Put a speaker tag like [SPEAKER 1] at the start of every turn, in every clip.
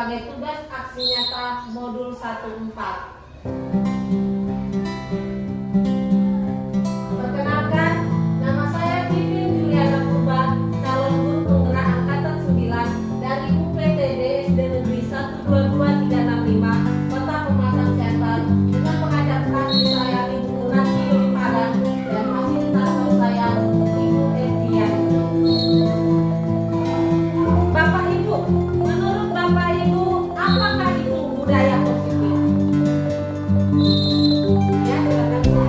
[SPEAKER 1] sebagai tugas aksi nyata modul 14. Perkenalkan, nama saya Vivin Juliana Purba, calon guru penggerak angkatan 9 dari UPTD SD Negeri 122365, Kota Pematang Siantar, dengan pengajar praktik saya Ibu Nurati Dwi Padang dan fasilitator saya Ibu Evian. Bapak Ibu, menurut Bapak Ibu, apakah itu budaya positif? Ya, silakan Bu.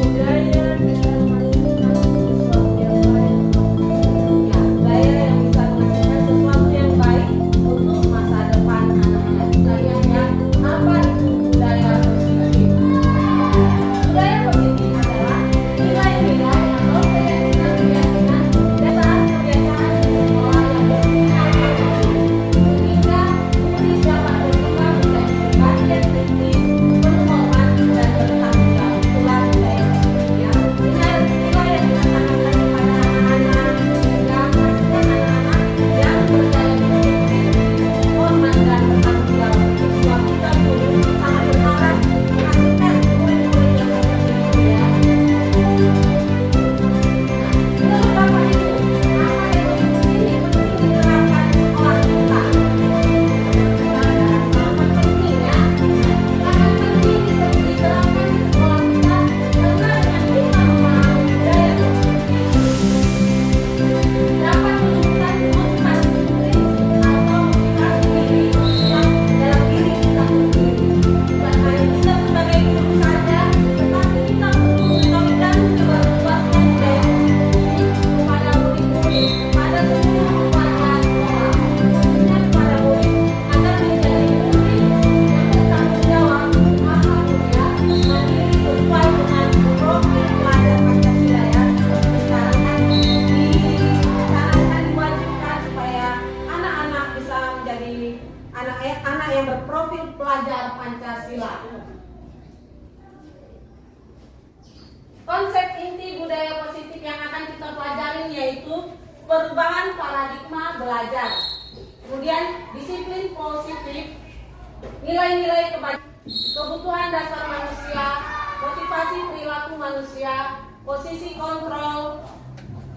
[SPEAKER 2] Budaya dengan menghasilkan sesuatu yang baik.
[SPEAKER 1] Ya, budaya yang bisa menghasilkan sesuatu yang baik untuk masa depan anak-anak saya. Ya, apa itu budaya positif? Budaya positif adalah nilai-nilai atau keyakinan-keyakinan dasar kebiasaan di sekolah yang bersifat positif, sehingga murid dapat berkembang menjadi bagian kritis, berhormat dan bertanggung jawab. Itulah budaya positif, ya. Dengan nilai yang ditanamkan kepada anak-anak, sehingga menghasilkan anak-anak yang berdaya positif, hormat dan bertanggung jawab. Sebab kita guru sangat berharap menghasilkan murid-murid yang seperti itu, ya. Menurut Bapak Ibu, apa yang ini penting diterapkan di sekolah kita? Sangat penting, ya. Sangat penting diterapkan di sekolah kita karena dengan kita memahami budaya positif dapat menumbuhkan motivasi prinsip atau motivasi diri dalam diri kita sendiri. Bukan hanya kita sebagai guru saja, tetapi kita perlu mengetahui dan menyebarluaskan budaya positif kepada murid-murid, kepada seluruh pelajar sekolah, khususnya kepada murid agar menjadi murid yang bertanggung jawab, paham, ya, mandiri sesuai dengan profil pelajar Pancasila, ya. Disarankan diwajibkan supaya anak-anak bisa menjadi anak yang berprofil pelajar Pancasila. Konsep inti budaya positif yang akan kita pelajari yaitu perubahan paradigma belajar. Kemudian disiplin positif, nilai-nilai kebutuhan dasar manusia, motivasi perilaku manusia, posisi kontrol,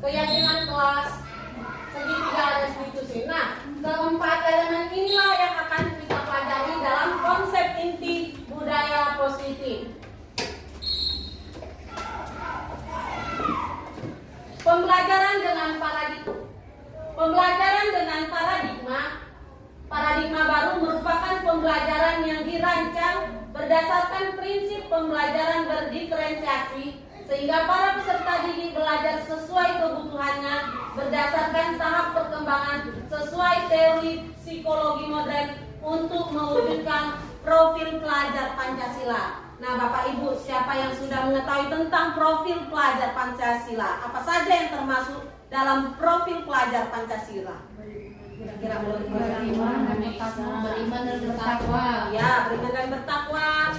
[SPEAKER 1] keyakinan kelas, segitiga restitusi. Nah, keempat elemen inilah yang akan kita pelajari dalam konsep inti budaya positif. Pembelajaran dengan paradigma. Pembelajaran dengan paradigma baru merupakan pembelajaran yang dirancang berdasarkan prinsip pembelajaran berdiferensiasi sehingga para peserta didik belajar sesuai kebutuhannya berdasarkan tahap perkembangan sesuai teori psikologi modern untuk mewujudkan profil pelajar Pancasila. Nah, Bapak Ibu, siapa yang sudah mengetahui tentang profil pelajar Pancasila? Apa saja yang termasuk dalam profil pelajar Pancasila? Kira-kira
[SPEAKER 2] Beriman dan bertakwa.
[SPEAKER 1] Ya, beriman dan bertakwa,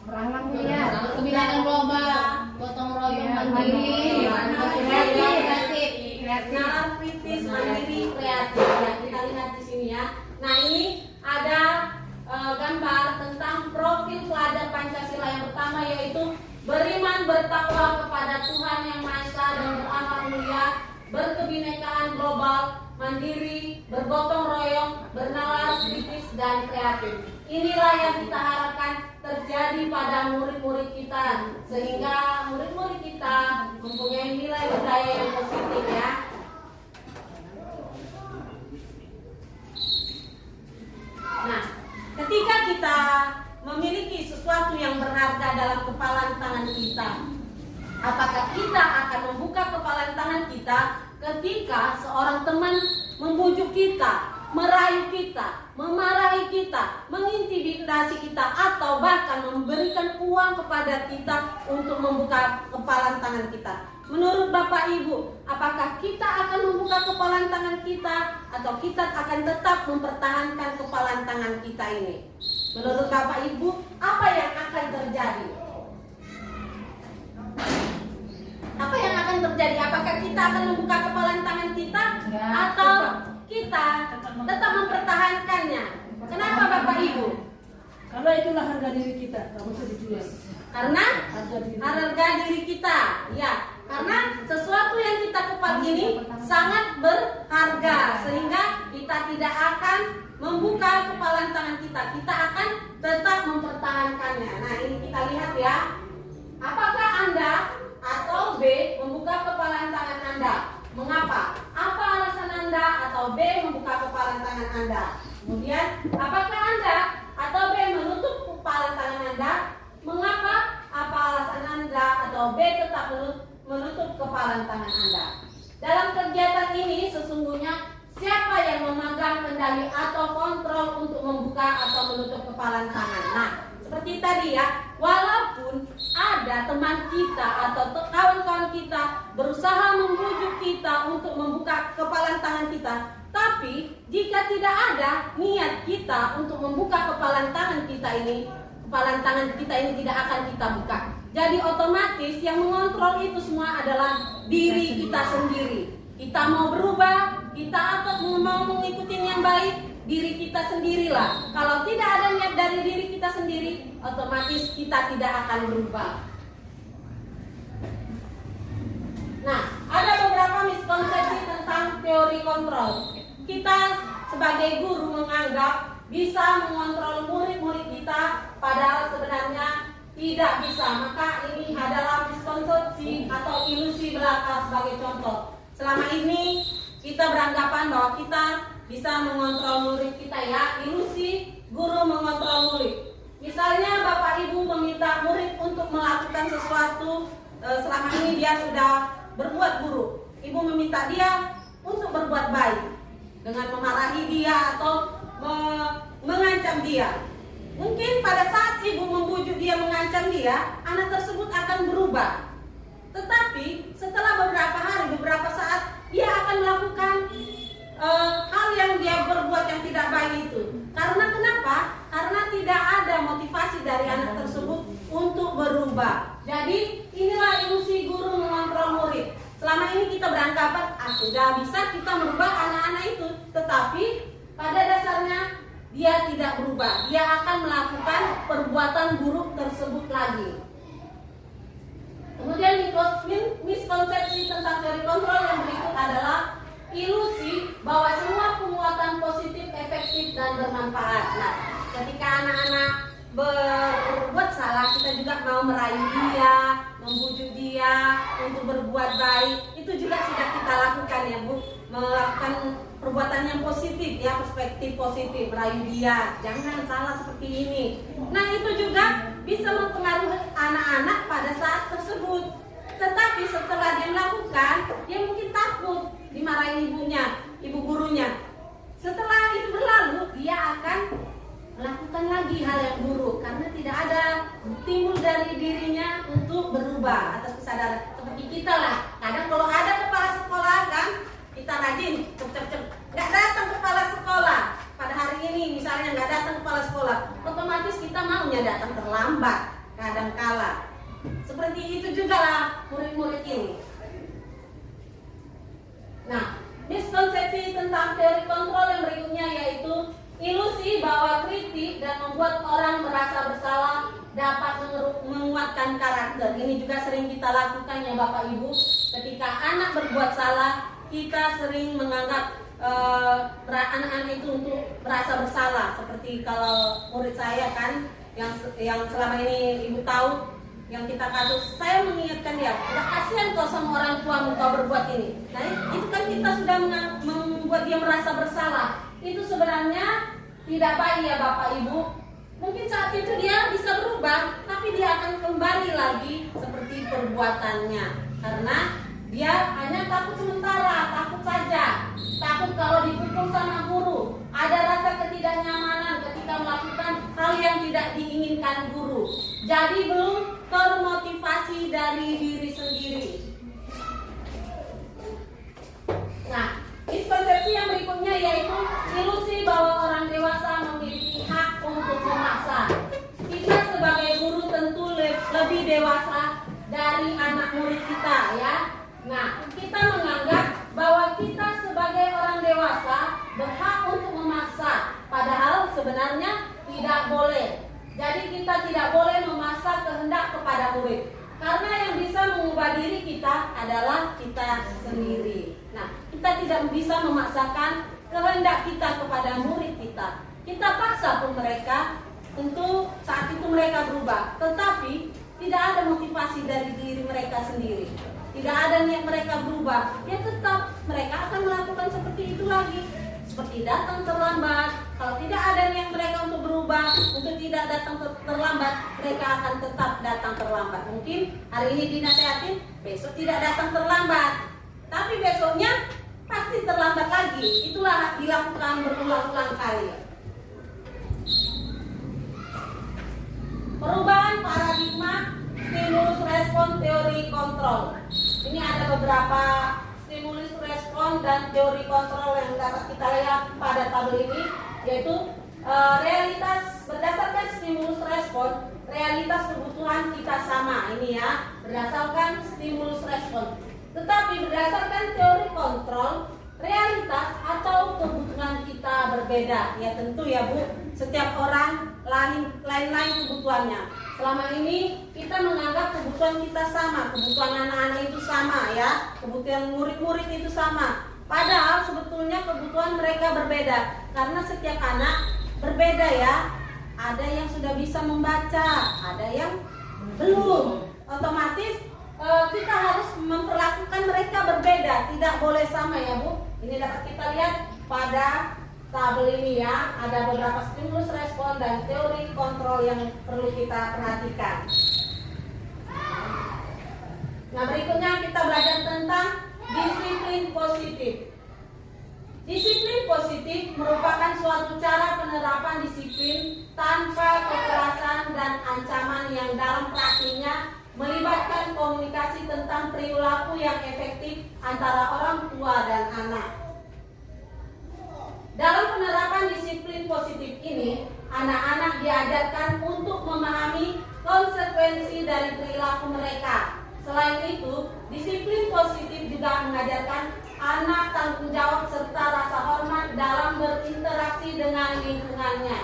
[SPEAKER 2] Ramah mulia.
[SPEAKER 3] Kebijakan global, gotong royong, mandiri, kreatif.
[SPEAKER 1] nalar kritis, mandiri, kreatif. Ya, kita lihat di sini, ya. Nah, ini ada gambar tentang profil pelajar Pancasila. Yang pertama yaitu beriman bertakwa kepada Tuhan Yang Maha Esa dan beramal mulia, berkebinekaan global, mandiri, bergotong royong, bernalar kritis dan kreatif. Inilah yang kita harapkan terjadi pada murid-murid kita, sehingga murid-murid kita mempunyai nilai budaya yang positif, ya. Nah, ketika kita memiliki sesuatu yang berharga dalam kepalan tangan kita, apakah kita akan membuka kepalan tangan kita ketika seorang teman membujuk kita, merayu kita, memarahi kita, mengintimidasi kita, atau bahkan memberikan uang kepada kita untuk membuka kepalan tangan kita? Menurut Bapak Ibu, apakah kita akan membuka kepalan tangan kita atau kita akan tetap mempertahankan kepalan tangan kita ini? Menurut Bapak Ibu, apa yang akan terjadi? Apa yang akan terjadi? Apakah kita akan membuka kepalan tangan kita atau kita tetap mempertahankannya. Kenapa Bapak Ibu?
[SPEAKER 2] Karena itulah harga diri kita, nggak usah dijual.
[SPEAKER 1] Karena
[SPEAKER 2] Harga diri.
[SPEAKER 1] harga diri kita, ya. Karena sesuatu yang kita kupas ini sangat berharga, sehingga kita tidak akan membuka kepalan tangan kita. Kita akan tetap mempertahankannya. Nah, ini kita lihat ya. Apakah Anda atau B membuka kepalan tangan Anda? Mengapa? Apa alasan Anda atau B membuka kepalan tangan Anda? Kemudian, apakah Anda atau B menutup kepalan tangan Anda? Mengapa? Apa alasan Anda atau B tetap menutup kepalan tangan Anda? Dalam kegiatan ini sesungguhnya siapa yang memegang kendali atau kontrol untuk membuka atau menutup kepalan tangan? Nah, seperti tadi ya, walaupun ada teman kita atau kawan-kawan kita berusaha membujuk kita untuk membuka kepalan tangan kita, tapi jika tidak ada niat kita untuk membuka kepalan tangan kita ini tidak akan kita buka. Jadi otomatis yang mengontrol itu semua adalah diri kita sendiri. Kita mau berubah, kita atau mau mengikuti yang baik, diri kita sendirilah. Kalau tidak ada niat dari diri kita sendiri, otomatis kita tidak akan berubah. Nah, ada beberapa miskonsepsi tentang teori kontrol. Kita sebagai guru menganggap bisa mengontrol murid-murid kita, padahal sebenarnya tidak bisa. Maka ini adalah miskonsepsi atau ilusi belaka sebagai contoh. Selama ini kita beranggapan bahwa kita bisa mengontrol murid kita ya, ilusi guru mengontrol murid. Misalnya Bapak Ibu meminta murid untuk melakukan sesuatu, selama ini dia sudah berbuat buruk. Ibu meminta dia untuk berbuat baik dengan memarahi dia atau mengancam dia. Mungkin pada saat ibu membujuk dia, mengancam dia, anak tersebut akan berubah. Tetapi setelah beberapa hari, beberapa saat, dia akan melakukan hal yang dia berbuat yang tidak baik itu. Karena kenapa? Karena tidak ada motivasi dari anak tersebut untuk berubah. Jadi inilah ilusi guru mengontrol murid. Selama ini kita beranggapan sudah bisa kita merubah anak-anak itu, tetapi pada dasarnya dia tidak berubah. Dia akan melakukan perbuatan buruk tersebut lagi. Kemudian miskonsepsi tentang teori kontrol yang berikut adalah ilusi bahwa semua penguatan positif efektif dan bermanfaat. Nah, ketika anak-anak berbuat salah, kita juga mau merayu dia, membujuk dia untuk berbuat baik. Itu juga sudah kita lakukan ya Bu, melakukan perbuatan yang positif ya, perspektif positif, merayu dia, jangan salah seperti ini. Nah, itu juga bisa mempengaruhi anak-anak pada saat tersebut. Tetapi setelah dia melakukan, dia mungkin takut dimarahin ibunya, ibu gurunya. Setelah itu berlalu, dia akan melakukan lagi hal yang buruk karena tidak ada timbul dari dirinya untuk berubah atas kesadaran. Seperti kita lah, kadang kalau ada kepala sekolah kan, kita rajin cep-cep-cep, nggak datang kepala sekolah. Pada hari ini misalnya nggak datang kepala sekolah, otomatis kita maunya datang terlambat kadangkala. Seperti itu juga lah murid-murid ini. Nah, miskonsepsi tentang teori kontrol yang berikutnya yaitu ilusi bahwa kritik dan membuat orang merasa bersalah dapat menguatkan karakter. Ini juga sering kita lakukan ya Bapak Ibu. Ketika anak berbuat salah, kita sering menganggap anak-anak itu untuk merasa bersalah. Seperti kalau murid saya kan, yang selama ini Ibu tahu, yang kita kasus, saya mengingatkan dia, udah kasihan kau sama orang tua kau berbuat ini. Nah, itu kan kita sudah membuat dia merasa bersalah. Itu sebenarnya tidak baik ya Bapak Ibu. Mungkin saat itu dia bisa berubah, tapi dia akan kembali lagi seperti perbuatannya. Karena dia hanya takut sementara, takut saja. Takut kalau dipukul sama guru. Ada rasa ketidaknyamanan ketika melakukan hal yang tidak diinginkan guru. Jadi belum termotivasi dari diri sendiri. Nah, miskonsepsi yang berikutnya yaitu ilusi bahwa orang dewasa memiliki hak untuk memaksa. Kita sebagai guru tentu lebih dewasa dari anak murid kita ya. Nah, kita menganggap bahwa kita sebagai orang dewasa berhak untuk memaksa, padahal sebenarnya tidak boleh. Jadi kita tidak boleh memaksa kehendak kepada murid, karena yang bisa mengubah diri kita adalah kita sendiri. Nah, kita tidak bisa memaksakan kehendak kita kepada murid kita. Kita paksa pun mereka, tentu saat itu mereka berubah, tetapi tidak ada motivasi dari diri mereka sendiri. Tidak ada niat mereka berubah, ya tetap mereka akan melakukan seperti itu lagi. Seperti datang terlambat. Kalau tidak ada niat mereka untuk berubah, untuk tidak datang terlambat, mereka akan tetap datang terlambat. Mungkin hari ini dinasehatin, besok tidak datang terlambat, tapi besoknya pasti terlambat lagi. Itulah dilakukan berulang-ulang kali. Perubahan paradigma stimulus respon teori kontrol. Ini ada beberapa stimulus respon dan teori kontrol yang dapat kita lihat pada tabel ini, yaitu realitas berdasarkan stimulus respon, realitas kebutuhan kita sama. Ini ya, berdasarkan stimulus respon. Tetapi berdasarkan teori kontrol, realitas atau kebutuhan kita berbeda. Ya tentu ya Bu, setiap orang lain-lain kebutuhannya. Selama ini kita menganggap kebutuhan kita sama, kebutuhan anak-anak itu sama ya, kebutuhan murid-murid itu sama. Padahal sebetulnya kebutuhan mereka berbeda, karena setiap anak berbeda ya. Ada yang sudah bisa membaca, ada yang belum. Otomatis kita harus memperlakukan mereka berbeda, tidak boleh sama ya Bu. Ini dapat kita lihat pada tabel ini ya, ada beberapa stimulus respon dan teori kontrol yang perlu kita perhatikan. Nah, berikutnya kita belajar tentang disiplin positif. Disiplin positif merupakan suatu cara penerapan disiplin tanpa kekerasan dan ancaman yang dalam praktiknya melibatkan komunikasi tentang perilaku yang efektif antara orang tua dan anak. Dalam penerapan disiplin positif ini, anak-anak diajarkan untuk memahami konsekuensi dari perilaku mereka. Selain itu, disiplin positif juga mengajarkan anak tanggung jawab serta rasa hormat dalam berinteraksi dengan lingkungannya.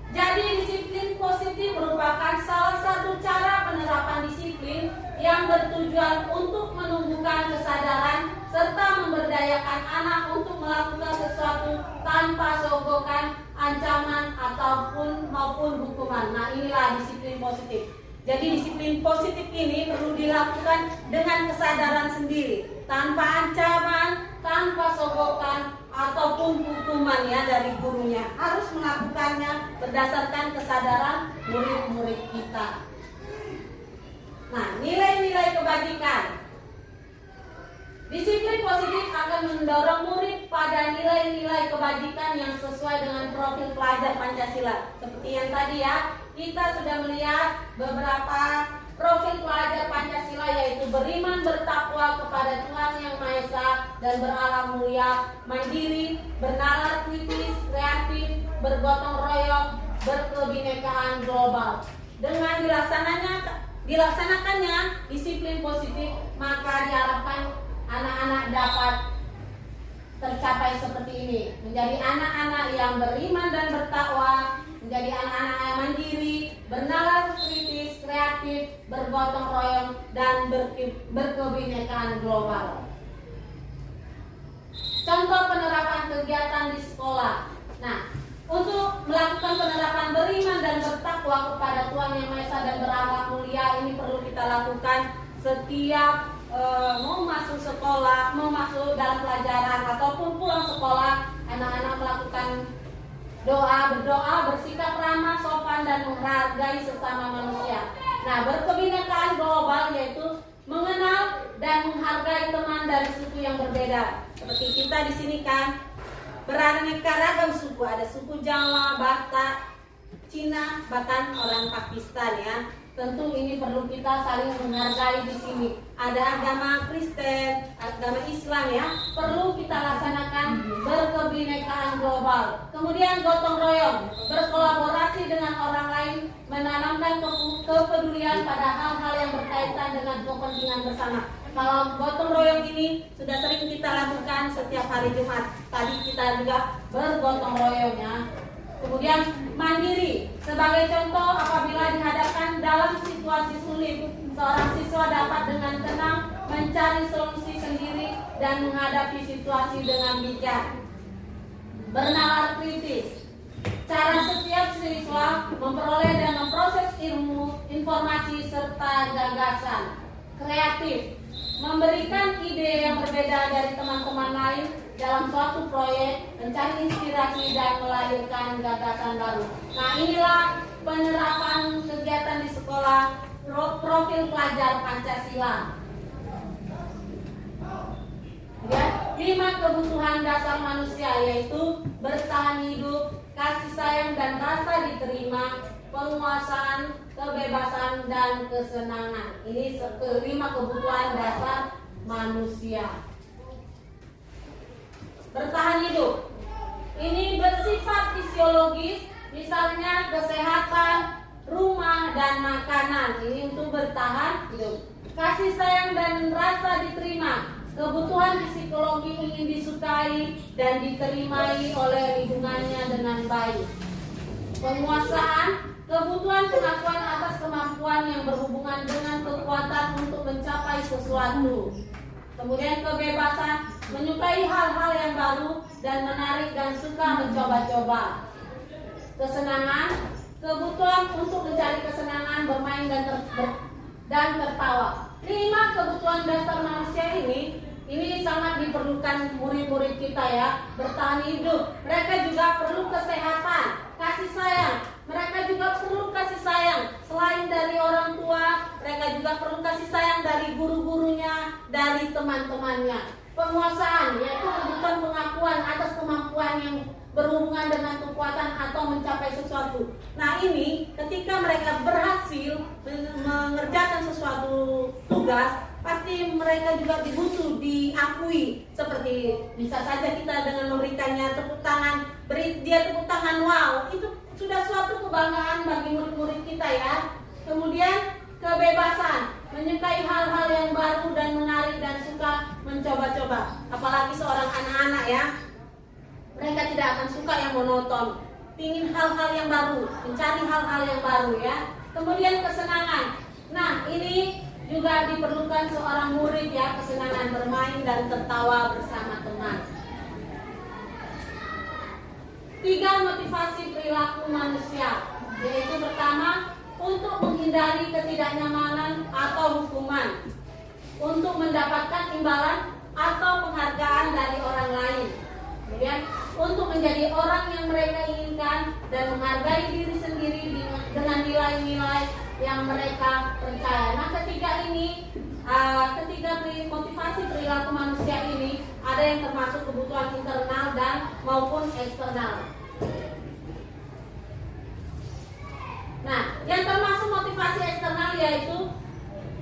[SPEAKER 1] Jadi disiplin positif merupakan salah satu cara penerapan disiplin yang bertujuan untuk menumbuhkan kesadaran serta memberdayakan anak untuk melakukan sesuatu tanpa sogokan, ancaman maupun hukuman. Nah, inilah disiplin positif. Jadi disiplin positif ini perlu dilakukan dengan kesadaran sendiri, tanpa ancaman, tanpa sogokan ataupun hukuman ya dari gurunya. Harus melakukannya berdasarkan kesadaran murid-murid kita. Nah, nilai-nilai kebajikan. Disiplin positif akan mendorong murid pada nilai-nilai kebajikan yang sesuai dengan profil pelajar Pancasila. Seperti yang tadi ya, kita sudah melihat beberapa profil pelajar Pancasila, yaitu beriman, bertakwa kepada Tuhan Yang Maha Esa dan berakhlak mulia, mandiri, bernalar kritis, kreatif, bergotong royong, berkebinekaan global. Dengan dilaksanakannya disiplin positif, maka diharapkan anak-anak dapat tercapai seperti ini, menjadi anak-anak yang beriman dan bertakwa, menjadi anak-anak yang mandiri, bernalar kritis, kreatif, bergotong royong, dan berkebinekaan global. Contoh penerapan kegiatan di sekolah. Nah, untuk melakukan penerapan beriman dan bertakwa kepada Tuhan Yang Maha Esa dan berakhlak mulia, ini perlu kita lakukan setiap mau masuk sekolah, mau masuk dalam pelajaran ataupun pulang sekolah. Anak-anak melakukan berdoa, bersikap ramah, sopan, dan menghargai sesama manusia. Nah, berkebinekaan global yaitu mengenal dan menghargai teman dari suku yang berbeda. Seperti kita di sini kan beraneka ragam suku, ada suku Jawa, Batak, Cina, bahkan orang Pakistan ya. tentu ini perlu kita saling menghargai di sini. Ada agama Kristen, agama Islam ya, perlu kita laksanakan berkebinekaan global. Kemudian gotong royong, berkolaborasi dengan orang lain, menanamkan kepedulian pada hal-hal yang berkaitan dengan kepentingan bersama. Kalau gotong royong ini sudah sering kita lakukan setiap hari Jumat. Tadi kita juga bergotong royong ya. Kemudian mandiri, sebagai contoh apabila dihadapkan dalam situasi sulit, seorang siswa dapat dengan tenang mencari solusi sendiri dan menghadapi situasi dengan bijak. Bernalar kritis, cara setiap siswa memperoleh dan memproses ilmu, informasi serta gagasan. Kreatif, memberikan ide yang berbeda dari teman-teman lain dalam suatu proyek, mencari inspirasi dan melahirkan gagasan baru. Nah, inilah penerapan kegiatan di sekolah profil pelajar Pancasila. Ya, 5 kebutuhan dasar manusia yaitu bertahan hidup, kasih sayang dan rasa diterima, penguasaan, kebebasan dan kesenangan. Ini 5 kebutuhan dasar manusia. Bertahan hidup, ini bersifat fisiologis, misalnya kesehatan, rumah, dan makanan. Ini untuk bertahan hidup. Kasih sayang dan rasa diterima, kebutuhan psikologi ingin disukai dan diterimai oleh lingkungannya dengan baik. Penguasaan, kebutuhan pengakuan atas kemampuan yang berhubungan dengan kekuatan untuk mencapai sesuatu. Kemudian kebebasan, menyukai hal-hal yang baru dan menarik dan suka mencoba-coba. Kesenangan, kebutuhan untuk mencari kesenangan, bermain dan tertawa. 5 kebutuhan dasar manusia ini sangat diperlukan murid-murid kita ya. Bertahan hidup, mereka juga perlu kesehatan, kasih sayang. Mereka juga perlu kasih sayang selain dari orang tua, mereka juga perlu kasih sayang dari guru-gurunya, dari teman-temannya. Penguasaan, yaitu kebutuhan pengakuan atas kemampuan yang berhubungan dengan kekuatan atau mencapai sesuatu. Nah, ini ketika mereka berhasil mengerjakan sesuatu tugas, pasti mereka juga dibutuh diakui. Seperti bisa saja kita dengan memberikannya tepuk tangan, beri dia tepuk tangan, wow, itu sudah suatu kebanggaan bagi murid-murid kita ya. Kemudian kebebasan, menyukai hal-hal yang baru dan menarik dan suka mencoba-coba. Apalagi seorang anak-anak ya, mereka tidak akan suka yang monoton, ingin hal-hal yang baru, mencari hal-hal yang baru ya. Kemudian kesenangan, nah ini juga diperlukan seorang murid ya, kesenangan bermain dan tertawa bersama teman. 3 motivasi perilaku manusia, yaitu pertama, untuk menghindari ketidaknyamanan atau hukuman, untuk mendapatkan imbalan atau penghargaan dari orang lain, kemudian untuk menjadi orang yang mereka inginkan dan menghargai diri sendiri dengan nilai-nilai yang mereka percaya. Nah, ketiga motivasi perilaku manusia ini ada yang termasuk kebutuhan internal dan maupun eksternal. Nah, yang termasuk motivasi eksternal yaitu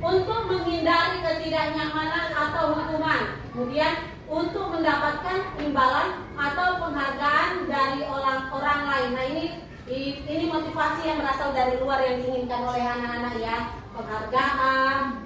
[SPEAKER 1] untuk menghindari ketidaknyamanan atau hukuman, kemudian untuk mendapatkan imbalan atau penghargaan dari orang lain. Nah, ini motivasi yang berasal dari luar yang diinginkan oleh anak-anak ya, penghargaan,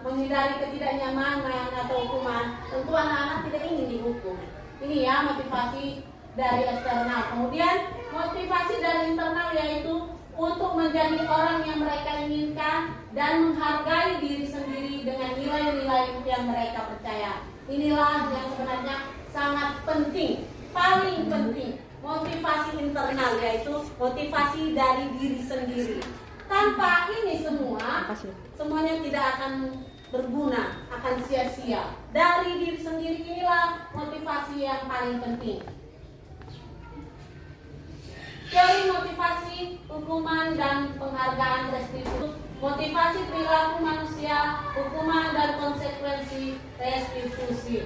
[SPEAKER 1] menghindari ketidaknyamanan atau hukuman. Tentu anak-anak tidak ingin dihukum. Ini ya motivasi dari eksternal. Kemudian motivasi dari internal yaitu untuk menjadi orang yang mereka inginkan dan menghargai diri sendiri dengan nilai-nilai yang mereka percaya. Inilah yang sebenarnya sangat penting, paling penting. Motivasi internal yaitu motivasi dari diri sendiri. Tanpa ini semuanya tidak akan berguna, akan sia-sia. Dari diri sendiri inilah motivasi yang paling penting. Teori motivasi, hukuman dan penghargaan restitusi. Motivasi perilaku manusia, hukuman dan konsekuensi restitusi.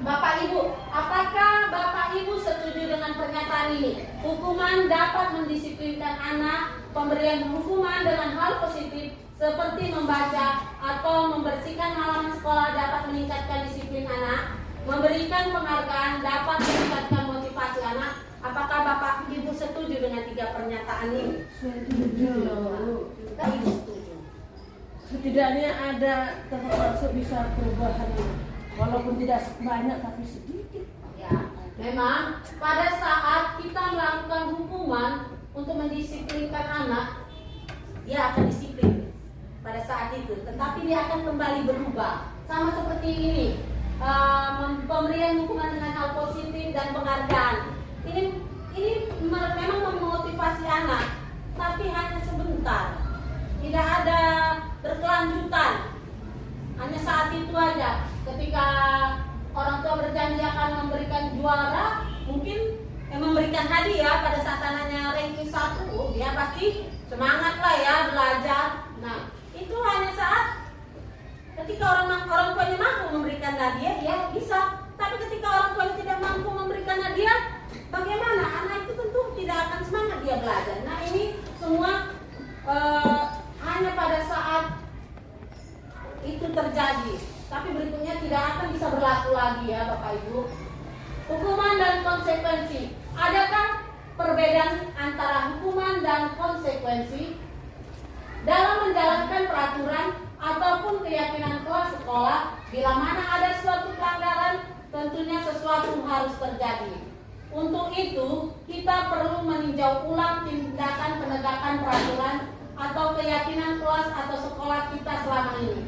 [SPEAKER 1] Bapak Ibu, apakah Bapak Ibu setuju dengan pernyataan Hukuman dapat mendisiplinkan anak. Pemberian hukuman dengan hal positif seperti membaca atau membersihkan halaman sekolah dapat meningkatkan disiplin anak. Memberikan penghargaan dapat meningkatkan motivasi anak. Apakah Bapak Ibu setuju dengan 3 pernyataan ini? Kita Ibu setuju.
[SPEAKER 2] Setidaknya ada termasuk bisa perubahan, walaupun tidak banyak tapi sedikit.
[SPEAKER 1] Ya, memang pada saat kita melakukan hukuman untuk mendisiplinkan anak, dia akan disiplin pada saat itu. Tetapi dia akan kembali berubah. Sama seperti ini, pemberian hukuman dengan hal positif dan penghargaan. Ini memang memotivasi anak, tapi hanya sebentar. Tidak ada berkelanjutan. Hanya saat itu aja. Ketika orang tua berjanji akan memberikan juara, mungkin memberikan hadiah pada saat anaknya ranking 1, dia pasti semangat lah ya belajar. Nah, itu hanya saat ketika orang tuanya mampu memberikan hadiah, ya bisa. Tapi ketika orang tuanya tidak mampu memberikan hadiah, bagaimana? Anak itu tentu tidak akan semangat dia belajar. Nah, ini semua hanya pada saat itu terjadi. Tapi berikutnya tidak akan bisa berlaku lagi ya Bapak Ibu. Hukuman dan konsekuensi. Adakah perbedaan antara hukuman dan konsekuensi dalam menjalankan peraturan ataupun keyakinan kelas sekolah? Bila mana ada suatu pelanggaran, tentunya sesuatu harus terjadi. Untuk itu, kita perlu meninjau ulang tindakan penegakan peraturan atau keyakinan kelas atau sekolah kita selama ini.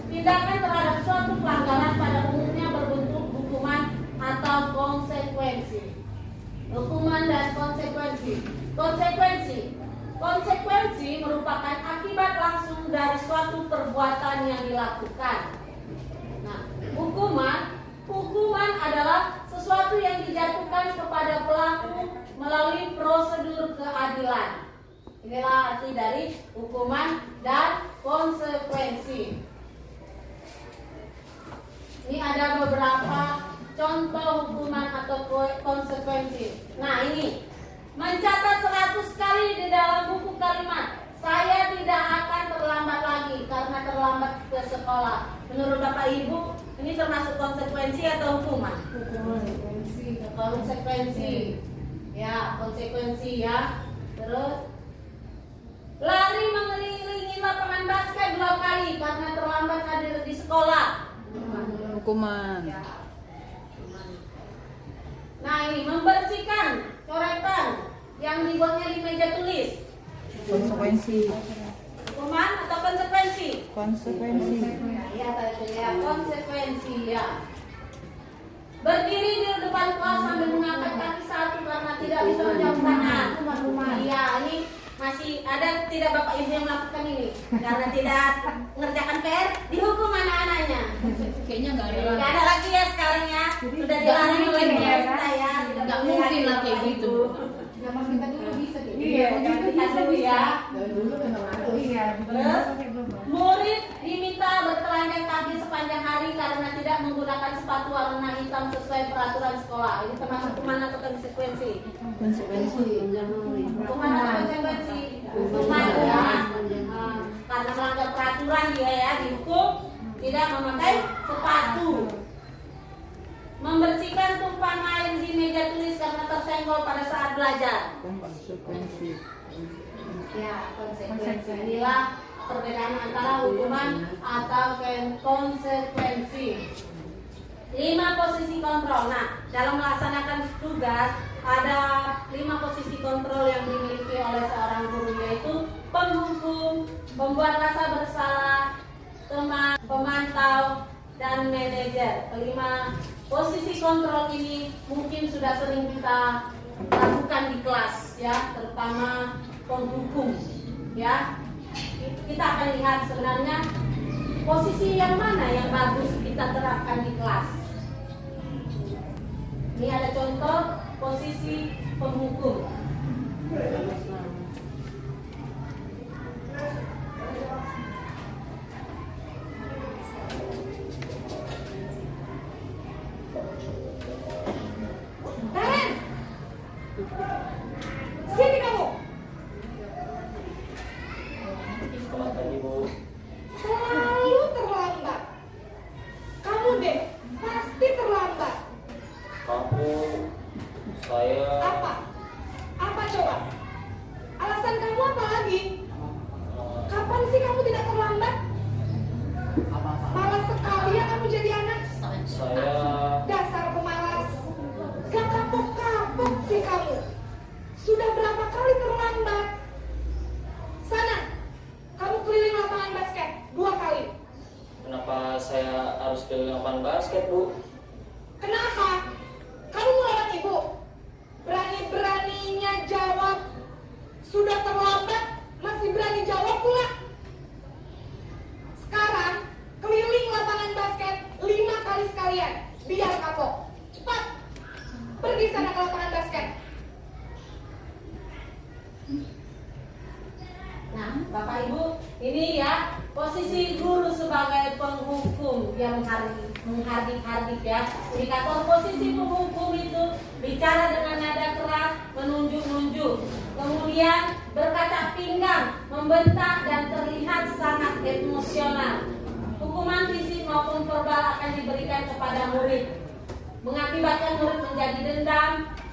[SPEAKER 1] Tindakan terhadap suatu pelanggaran pada umumnya berbentuk hukuman atau konsekuensi. Hukuman dan konsekuensi. Konsekuensi merupakan akibat langsung dari suatu perbuatan yang dilakukan. Nah, hukuman adalah sesuatu yang dijatuhkan kepada pelaku melalui prosedur keadilan. Inilah arti dari hukuman dan konsekuensi. Ini ada beberapa contoh hukuman atau konsekuensi. Nah, ini mencatat 100 kali di dalam buku kalimat. Saya tidak akan terlambat lagi karena terlambat ke sekolah. Menurut Bapak Ibu, ini termasuk konsekuensi atau hukuman? Konsekuensi. Ya, konsekuensi ya. Terus lari mengelilingi lapangan basket 2 kali karena terlambat hadir di sekolah.
[SPEAKER 4] Hukuman.
[SPEAKER 1] Nah, ini membersihkan coretan yang dibuatnya di meja tulis.
[SPEAKER 4] Konsekuensi.
[SPEAKER 1] Hukuman atau konsekuensi?
[SPEAKER 4] Konsekuensi.
[SPEAKER 1] Ya, tadi ya, konsekuensi ya. Berdiri di depan kelas sambil mengangkat kaki 1 karena tidak bisa menjauh tangan. Iya, ini masih ada tidak Bapak Ibu yang melakukan ini karena tidak mengerjakan PR, dihukum anak-anaknya.
[SPEAKER 3] Kayaknya nggak ada.
[SPEAKER 1] Nggak ada lagi ya sekarang ya. Sudah dilarang oleh pemerintah ya.
[SPEAKER 3] Nggak mungkin lah kayak gitu.
[SPEAKER 5] Zaman kita dulu bisa gitu.
[SPEAKER 1] Iya, kita dulu ya.
[SPEAKER 5] Dulu memang ada. Iya.
[SPEAKER 1] Terus murid diminta bertelanjang kaki sepanjang hari karena tidak menggunakan sepatu warna hitam sesuai peraturan sekolah. Ini termasuk hukuman atau konsekuensi?
[SPEAKER 4] Konsekuensi.
[SPEAKER 1] Hukuman atau konsekuensi? Hukuman ya. Karena melanggar peraturan dia ya dihukum tidak memakai sepatu. Membersihkan tumpahan air di meja tulis karena tersenggol pada saat belajar.
[SPEAKER 4] Konsekuensi.
[SPEAKER 1] Ya, konsekuensi. Inilah perbedaan antara hukuman atau konsekuensi. 5 posisi kontrol. Nah, dalam melaksanakan tugas ada 5 posisi kontrol yang dimiliki oleh seorang guru, yaitu penghukum, pembuat rasa bersalah, teman, pemantau, dan manajer. 5 posisi kontrol ini mungkin sudah sering kita lakukan di kelas ya, terutama penghukum ya. Kita akan lihat sebenarnya posisi yang mana yang bagus kita terapkan di kelas. Ini ada contoh posisi penghukum.
[SPEAKER 6] Selamat pagi, Bu.
[SPEAKER 7] Selalu terlambat. Kamu deh, pasti terlambat.
[SPEAKER 6] Maaf, Bu. Saya
[SPEAKER 7] Apa? Apa coba? Alasan kamu apa lagi? Kapan sih kamu tidak terlambat? Malas sekali ya kamu jadi anak.
[SPEAKER 6] saya
[SPEAKER 7] Dasar pemalas. Gak kapok-kapok sih kamu. Sudah berapa kali terlambat? Sana, kamu keliling lapangan basket 2 kali.
[SPEAKER 6] kenapa saya harus keliling lapangan basket, Bu?
[SPEAKER 7] Kenapa? Kamu melawan ibu? Berani-beraninya jawab. Sudah terlambat, masih berani jawab pula. Sekarang, keliling lapangan basket 5 kali sekalian. Biar kapok. Cepat. Pergi sana ke lapangan basket.
[SPEAKER 1] Nah, Bapak Ibu, ini ya posisi guru sebagai penghukum yang menghardik-hardik ya. Indikator posisi penghukum itu bicara dengan nada keras, menunjuk-nunjuk, kemudian berkaca pinggang, membentak dan terlihat sangat emosional. Hukuman fisik maupun verbal akan diberikan kepada murid, mengakibatkan murid menjadi dendam,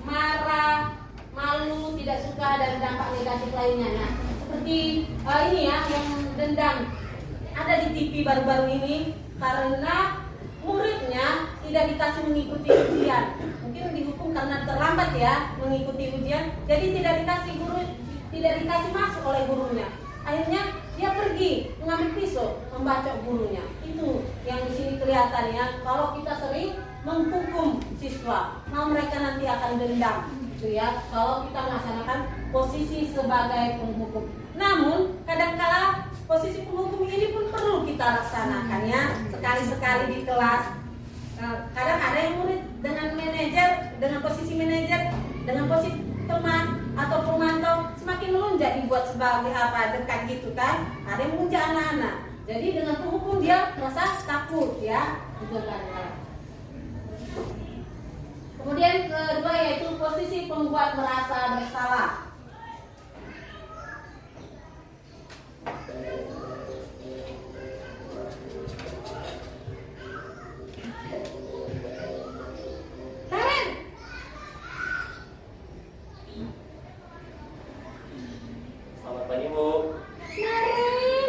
[SPEAKER 1] marah, malu, tidak suka dan dampak negatif lainnya. Nah, seperti ini ya yang dendam ada di TV baru-baru ini karena muridnya tidak dikasih mengikuti ujian. Mungkin dihukum karena terlambat ya mengikuti ujian, jadi tidak dikasih masuk oleh gurunya. Akhirnya dia pergi mengambil pisau membacok gurunya. Itu yang di sini kelihatan ya. Kalau kita sering menghukum siswa, mereka nanti akan dendam. Gitu ya, kalau kita melaksanakan posisi sebagai penghukum. Namun kadangkala posisi penghukum ini pun perlu kita laksanakan ya, sekali-sekali di kelas. Kadang ada yang murid dengan manajer, dengan posisi manajer, dengan posisi teman atau pemantau semakin melunjak dibuat sebagai apa dekat gitu kan. Ada yang melunjak anak-anak. Jadi dengan penghukum dia merasa takut ya, gitu kan. Kemudian kedua yaitu posisi pembuat merasa bersalah.
[SPEAKER 7] Naren!
[SPEAKER 6] Selamat pagi, Bu.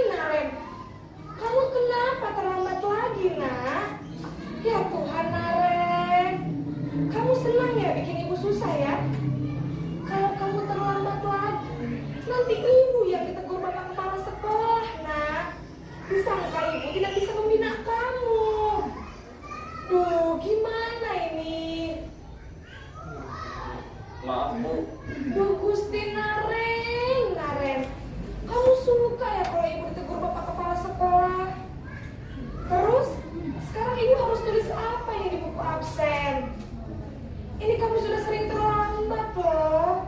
[SPEAKER 7] Naren, kamu kenapa terlambat lagi, nak? Ya Tuhan, Naren, kamu senang ya bikin ibu susah ya? Kalau kamu terlambat lagi, nanti ibu yang ditegur bapak kepala sekolah, nak. Disangka ibu tidak bisa membina kamu. Duh, gimana ini?
[SPEAKER 6] Maaf, Bu.
[SPEAKER 7] Duh, Gusti Naren, kamu suka ya kalau ibu ditegur bapak kepala sekolah? Terus, sekarang ibu harus tulis apa ini di buku absen? Ini kamu sudah sering terlambat loh.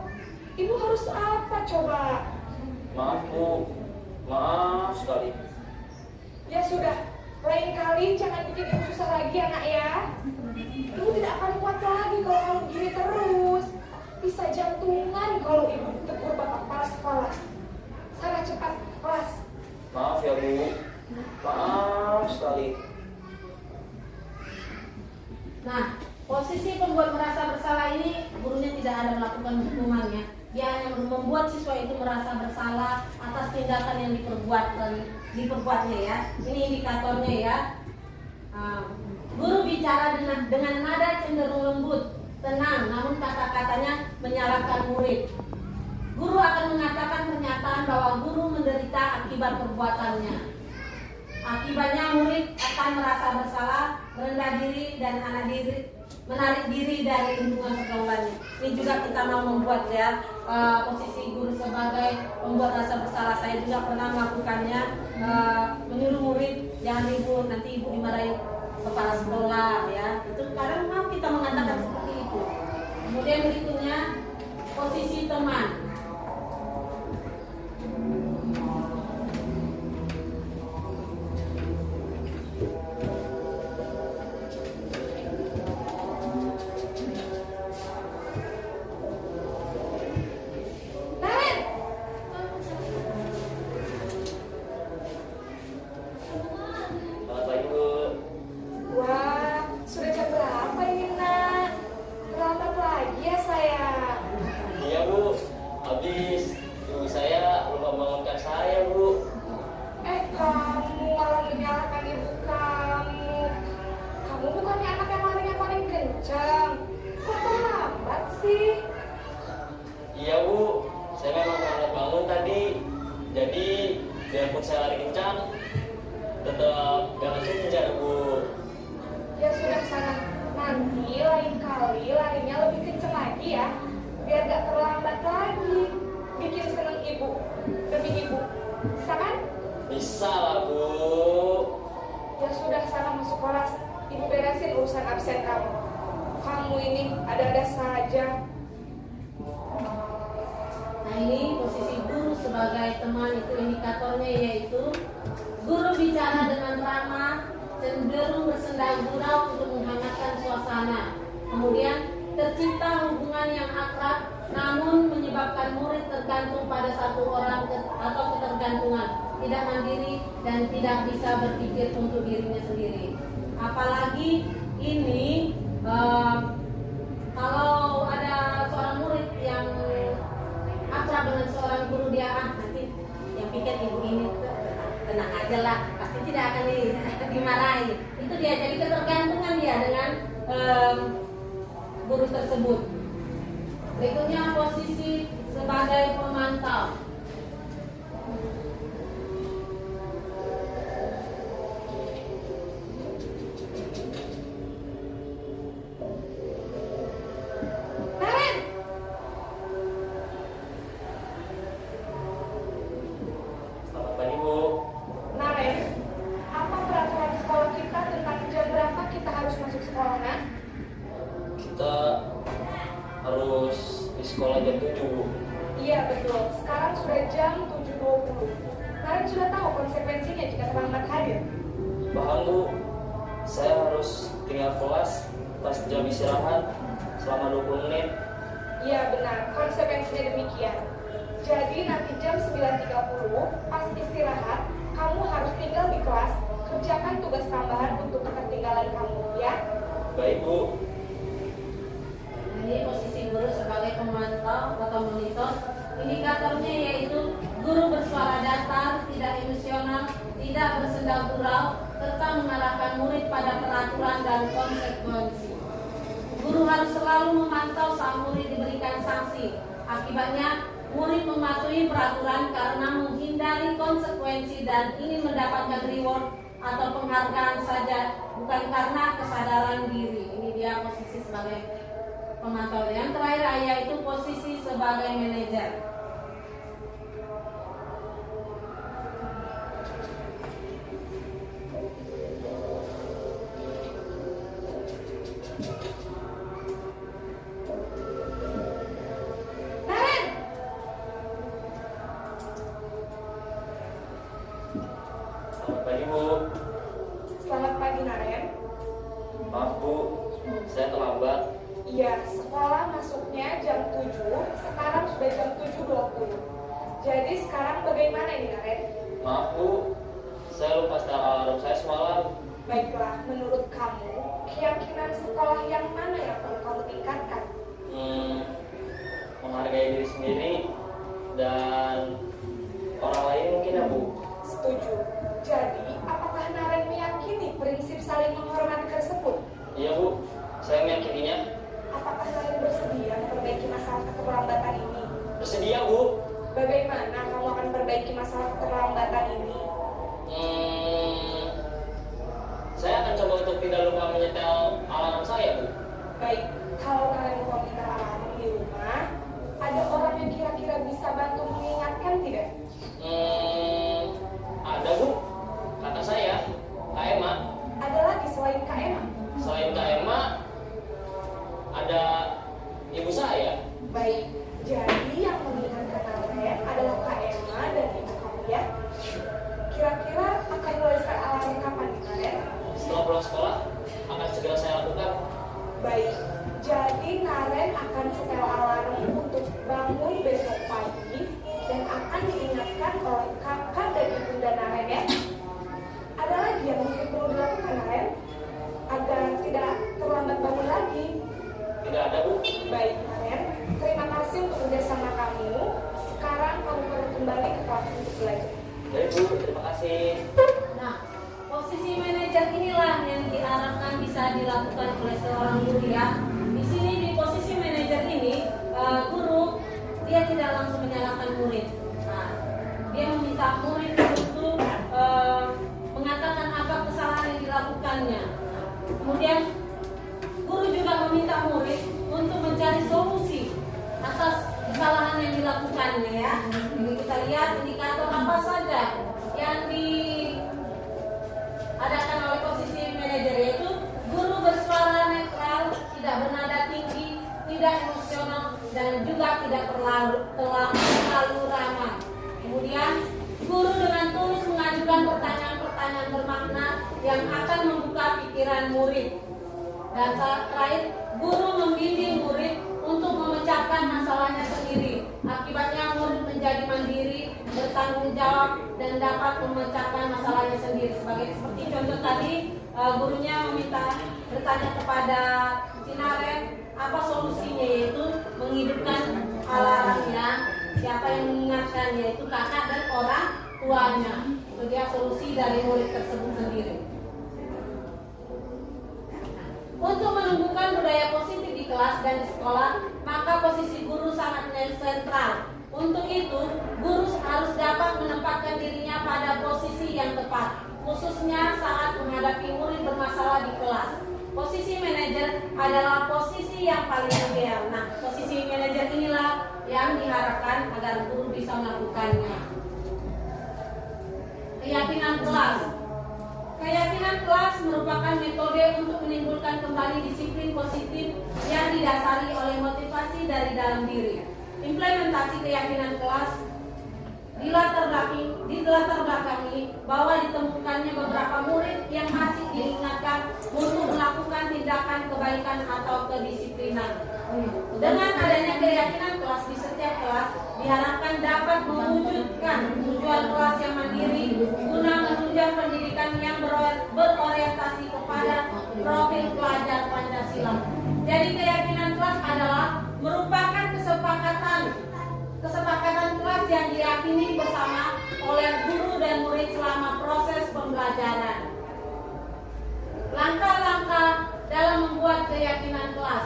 [SPEAKER 7] Ibu harus apa coba?
[SPEAKER 6] Maaf, Bu. Maaf sekali.
[SPEAKER 7] Ya sudah, lain kali jangan bikin ibu susah lagi ya nak ya. Ibu tidak akan kuat lagi kalau kamu begini terus. Bisa jantungan kalau ibu ditegur bapak kepala sekolah. Sana cepat ke kelas.
[SPEAKER 6] Maaf ya, Bu. Maaf sekali.
[SPEAKER 1] Nah, posisi pembuat merasa bersalah ini gurunya tidak ada melakukan hukumannya. Dia hanya membuat siswa itu merasa bersalah atas tindakan yang diperbuatnya ya. Ini indikatornya ya. Guru bicara dengan nada cenderung lembut, tenang, namun kata-katanya menyalahkan murid. Guru akan mengatakan pernyataan bahwa guru menderita akibat perbuatannya. Akibatnya murid akan merasa bersalah, merendah diri dan menarik diri dari lingkungan pergaulannya. Ini juga kita mau membuat ya posisi guru sebagai membuat rasa bersalah. Saya juga pernah melakukannya, menyuruh murid jangan ribut, nanti ibu dimarahin kepala sekolah ya. Itu kadang mau kita mengatakan seperti itu. Kemudian berikutnya posisi teman.
[SPEAKER 6] Jadi biarpun saya lari kencang, tetap jangan kencang Bu.
[SPEAKER 7] Ya sudah sana, nanti lain kali larinya lebih kenceng lagi ya, biar gak terlambat lagi. Bikin seneng ibu demi ibu, bisa kan?
[SPEAKER 6] Bisa lah Bu.
[SPEAKER 7] Ya sudah sana masuk kelas, ibu beresin urusan absen kamu. Kamu ini ada-ada saja.
[SPEAKER 1] Nah ini posisi guru sebagai teman itu indikatornya yaitu guru bicara dengan ramah, cenderung bersenda gurau untuk menghangatkan suasana. Kemudian tercipta hubungan yang akrab, namun menyebabkan murid tergantung pada satu orang atau ketergantungan, tidak mandiri dan tidak bisa berpikir untuk dirinya sendiri. Apalagi ini kalau ada seorang murid yang akrab dengan seorang guru, dia nanti yang pikir ibu ini tenang aja lah, pasti tidak akan dimarahi. Itu dia, jadi ketergantungan dia dengan guru tersebut. Berikutnya posisi sebagai pemantau.
[SPEAKER 7] Naren,
[SPEAKER 6] Selamat pagi Bu.
[SPEAKER 7] Naren, apa peraturan sekolah kita tentang jam berapa kita harus masuk sekolah, Nak?
[SPEAKER 6] Kita harus di sekolah jam 7 Bu.
[SPEAKER 7] Iya betul, sekarang sudah jam 7.20. Naren sudah tahu konsekuensinya jika terlambat hadir.
[SPEAKER 6] Paham Bu. Saya harus tinggal kelas pas jam istirahat selama 20 menit.
[SPEAKER 7] Iya benar, konsekuensinya demikian. Jadi nanti jam 9.30 pas istirahat, kamu harus tinggal di kelas, kerjakan tugas tambahan untuk ketertinggalan kamu, ya.
[SPEAKER 6] Baik Bu.
[SPEAKER 1] Ini posisi guru sebagai pemantau atau monitor. Indikatornya yaitu guru bersuara datar, tidak emosional, tidak bersenda gurau, serta mengarahkan murid pada peraturan dan konsekuensi. Guru harus selalu memantau saat murid diberikan sanksi. Akibatnya, murid mematuhi peraturan karena menghindari konsekuensi dan ingin mendapatkan reward atau penghargaan saja, bukan karena kesadaran diri. Ini dia posisi sebagai pemantau. Yang terakhir yaitu posisi sebagai manajer.
[SPEAKER 7] Naren,
[SPEAKER 6] Selamat pagi Bu.
[SPEAKER 7] selamat pagi Naren.
[SPEAKER 6] Maaf Bu, saya terlambat.
[SPEAKER 7] Iya, sekolah masuknya jam 7, sekarang sudah jam 7.20. Jadi sekarang bagaimana nih Naren?
[SPEAKER 6] Maaf Bu, saya lupa setel alarm saya semalam.
[SPEAKER 7] Baiklah, menurut kamu, keyakinan sekolah yang mana yang perlu kamu tingkatkan?
[SPEAKER 6] Menghargai diri sendiri dan orang lain mungkin ya Bu.
[SPEAKER 7] Setuju. Jadi, apakah Naren meyakini prinsip saling menghormati tersebut?
[SPEAKER 6] Iya Bu, saya meyakininya.
[SPEAKER 7] Apakah Naren bersedia memperbaiki masalah keterlambatan ini?
[SPEAKER 6] Bersedia Bu.
[SPEAKER 7] Bagaimana kamu akan perbaiki masalah keterlambatan ini?
[SPEAKER 6] Saya akan coba untuk tidak lupa menyetel alarm saya Bu.
[SPEAKER 7] Baik, kalau Naren lupa minta alarm di rumah, ada orang yang kira-kira bisa bantu mengingatkan tidak?
[SPEAKER 6] Ada Bu, kata saya, Kak Emma.
[SPEAKER 7] Ada lagi selain Kak Emma?
[SPEAKER 6] Selain Kak Emma, ada ibu saya.
[SPEAKER 7] Baik, jadi yang mengingatkan Naren adalah Kak Emma dan ibu kamu ya. Kira-kira akan mulai start alarm kapan nih Naren?
[SPEAKER 6] Setelah pulang sekolah, akan segera saya lakukan.
[SPEAKER 7] Baik, jadi Naren akan setel alarm untuk bangun besok pagi dan akan diingatkan oleh kakak dan ibunda Naren ya. Ada lagi yang mungkin perlu dilakukan Naren agar tidak terlambat bangun lagi?
[SPEAKER 6] Tidak ada Bu.
[SPEAKER 7] Baik Naren, terima kasih untuk kerjasama kamu. Sekarang kamu perlu kembali ke kelas untuk belajar.
[SPEAKER 6] Baik Bu, terima kasih.
[SPEAKER 1] Nah, posisi manajer inilah yang diharapkan bisa dilakukan oleh seorang guru ya. Di sini di posisi manajer ini, guru dia tidak langsung menyalahkan murid. Nah, dia meminta murid untuk mengatakan apa kesalahan yang dilakukannya. Kemudian guru juga meminta murid untuk mencari solusi atas kesalahan yang dilakukannya ya. Jadi kita lihat indikator apa saja yang diadakan oleh posisi manajer, yaitu guru bersuara netral, tidak bernada tinggi, tidak emosional, dan juga tidak terlalu ramah. Kemudian guru dengan tulus mengajukan pertanyaan-pertanyaan bermakna yang akan membuka pikiran murid. Dan terakhir, guru membimbing murid untuk memecahkan masalahnya sendiri. Akibatnya murid menjadi mandiri, bertanggung jawab, dan dapat memecahkan masalahnya sendiri. Seperti contoh tadi, gurunya bertanya kepada Sinaren apa solusinya, yaitu menghidupkan alarmnya. Siapa yang mengingatkan, yaitu kakak dan orang tuanya. Itu dia solusi dari murid tersebut sendiri. Untuk menumbuhkan budaya positif di kelas dan di sekolah, maka posisi guru sangat sentral. Untuk itu, guru harus dapat menempatkan dirinya pada posisi yang tepat, khususnya saat menghadapi murid bermasalah di kelas. Posisi manajer adalah posisi yang paling ideal. Nah, posisi manajer inilah yang diharapkan agar guru bisa melakukannya. Keyakinan kelas. Keyakinan kelas merupakan metode untuk menimbulkan kembali disiplin positif yang didasari oleh motivasi dari dalam diri. Implementasi keyakinan kelas dilatar belakangi bahwa ditemukannya beberapa murid yang masih diingatkan untuk melakukan tindakan kebaikan atau kedisiplinan. Dengan adanya keyakinan kelas di setiap kelas, diharapkan dapat mewujudkan tujuan kelas yang mandiri guna menunjang pendidikan yang berorientasi kepada profil pelajar Pancasila. Jadi keyakinan kelas adalah merupakan kesepakatan kelas yang diyakini bersama oleh guru dan murid selama proses pembelajaran. Langkah-langkah dalam membuat keyakinan kelas.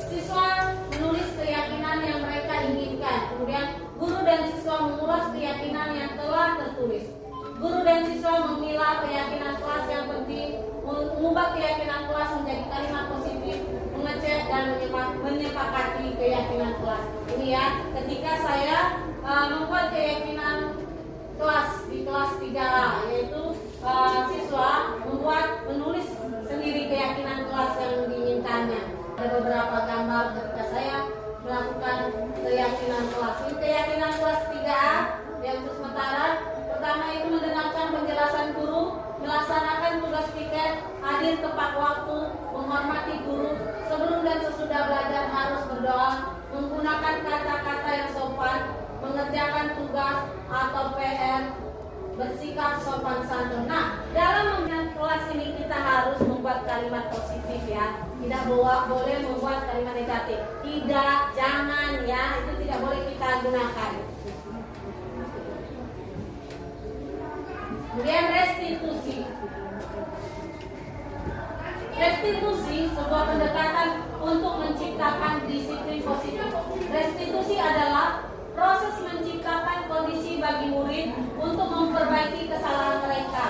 [SPEAKER 1] Siswa menulis keyakinan yang mereka inginkan. Kemudian guru dan siswa mengulas keyakinan yang telah tertulis. Guru dan siswa memilah keyakinan kelas yang penting, mengubah keyakinan kelas menjadi kalimat positif, mengecek dan menyepakati keyakinan kelas. Ini ya, ketika saya membuat keyakinan kelas di kelas 3A, yaitu siswa menulis sendiri keyakinan kelas yang diinginkannya. Ada beberapa gambar ketika saya melakukan keyakinan kelas. Ini keyakinan kelas 3A yang untuk sementara. Pertama itu mendengarkan penjelasan guru, melaksanakan tugas piket, hadir tepat waktu, menghormati guru, sebelum dan sesudah belajar harus berdoa, menggunakan kata-kata yang sopan, mengerjakan tugas atau PR, bersikap sopan santun. Nah, dalam membuat kelas ini kita harus membuat kalimat positif ya. Tidak boleh membuat kalimat negatif. Tidak, jangan ya, itu tidak boleh kita gunakan. Kemudian restitusi. Restitusi sebuah pendekatan untuk menciptakan disiplin positif. Restitusi adalah proses menciptakan kondisi bagi murid untuk memperbaiki kesalahan mereka,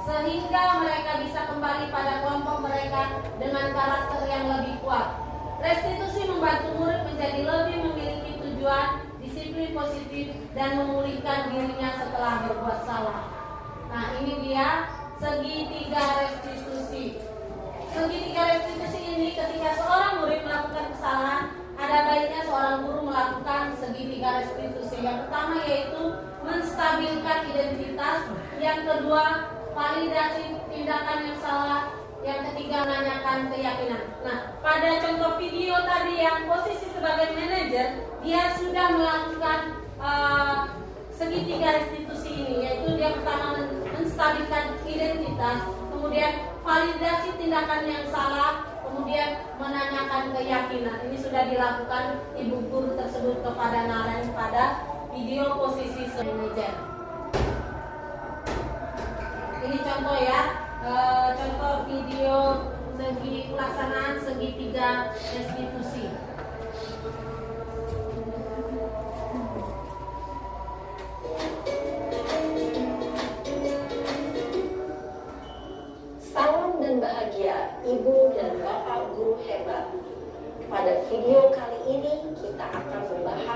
[SPEAKER 1] sehingga mereka bisa kembali pada kelompok mereka dengan karakter yang lebih kuat. Restitusi membantu murid menjadi lebih memiliki tujuan, disiplin positif, dan memulihkan dirinya setelah berbuat salah. Nah, ini dia segitiga restitusi. Segitiga restitusi ini ketika seorang murid melakukan kesalahan, ada baiknya seorang guru melakukan segitiga restitusi. Yang pertama yaitu menstabilkan identitas, yang kedua validasi tindakan yang salah, yang ketiga menanyakan keyakinan. Nah, pada contoh video tadi yang posisi sebagai manajer, dia sudah melakukan segitiga restitusi ini, yaitu dia pertama menstabilkan identitas, kemudian validasi tindakan yang salah, kemudian menanyakan keyakinan. Ini sudah dilakukan ibu guru tersebut kepada Naren pada video posisi manajer. Ini contoh ya, contoh video pelaksanaan segitiga restitusi.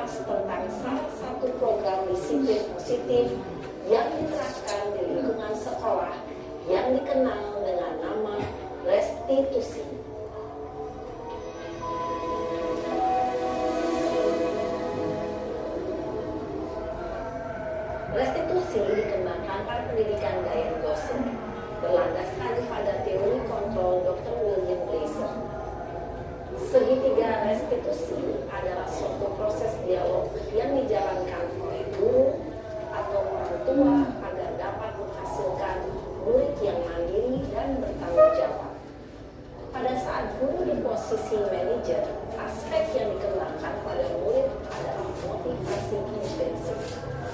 [SPEAKER 8] membahas tentang salah satu program disiplin positif yang diterapkan di lingkungan sekolah yang dikenal dengan nama restitusi. Restitusi dikembangkan pada pendidikan gaya Gosling, berlandaskan pada teori kontrol Dr. William Glasser. Segitiga restitusi adalah suatu proses dialog yang dijalankan oleh guru atau orang tua agar dapat menghasilkan murid yang mandiri dan bertanggung jawab. Pada saat guru di posisi manajer, aspek yang dikembangkan pada murid adalah motivasi intensif,